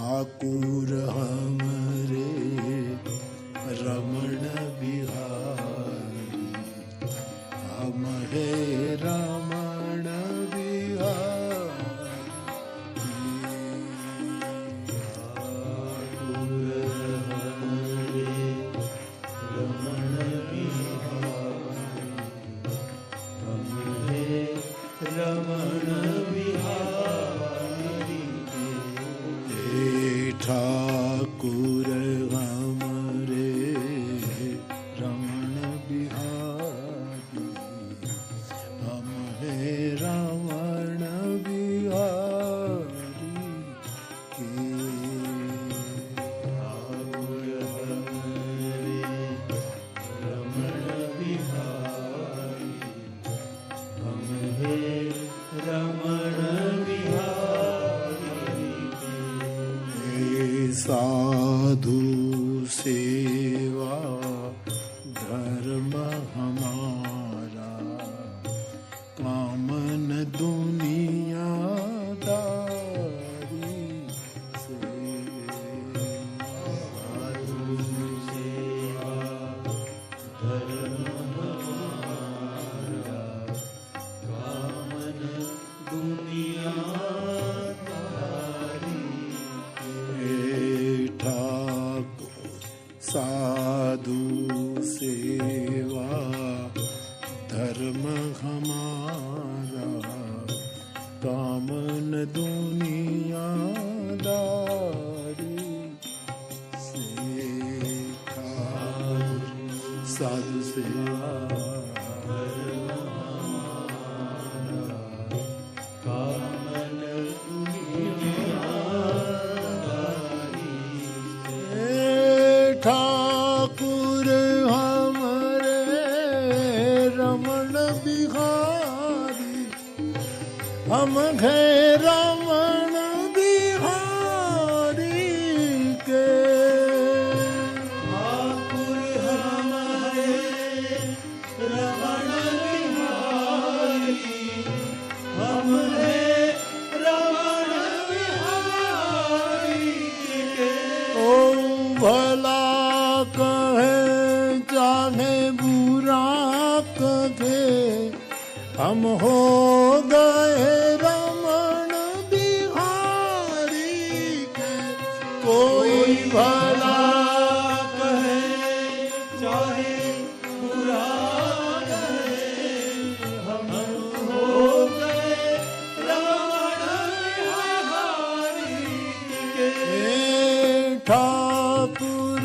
ठाकुर हमरे रमण बिहारी, हम हे रमण बिहारी। ठाकुर हमरे रमण बिहारी, हम हे रमण बिहारी। ठाकुर हमरे रमण बिहारी, हम हे रमण बिहारी के। ठाकुर हमरे रमण बिहारी, हम हे रमण बिहारी के। साधु सेवा धर्म हमारा, कामन दुनियादारी से। साधु सेवा धर्म हमारा, कामन दुनियादारी। ठाकुर साधु सेवा धर्म हमारा, कामन दुनियादारी से। ठाकुर साधु सेवा धर्म हमारा, कामन दुनियादारी। ठाकुर हमरे रमण बिहारी, हम है रमण बिहारी के। ठाकुर हमरे रमण बिहारी, हम है रमण बिहारी के। ओ भला कहे चाहे बुरा कहे, हम हो गए रमण बिहारी के। कोई भला कहे चाहे बुरा कहे, हम हो गए रमण बिहारी के। ठाकुर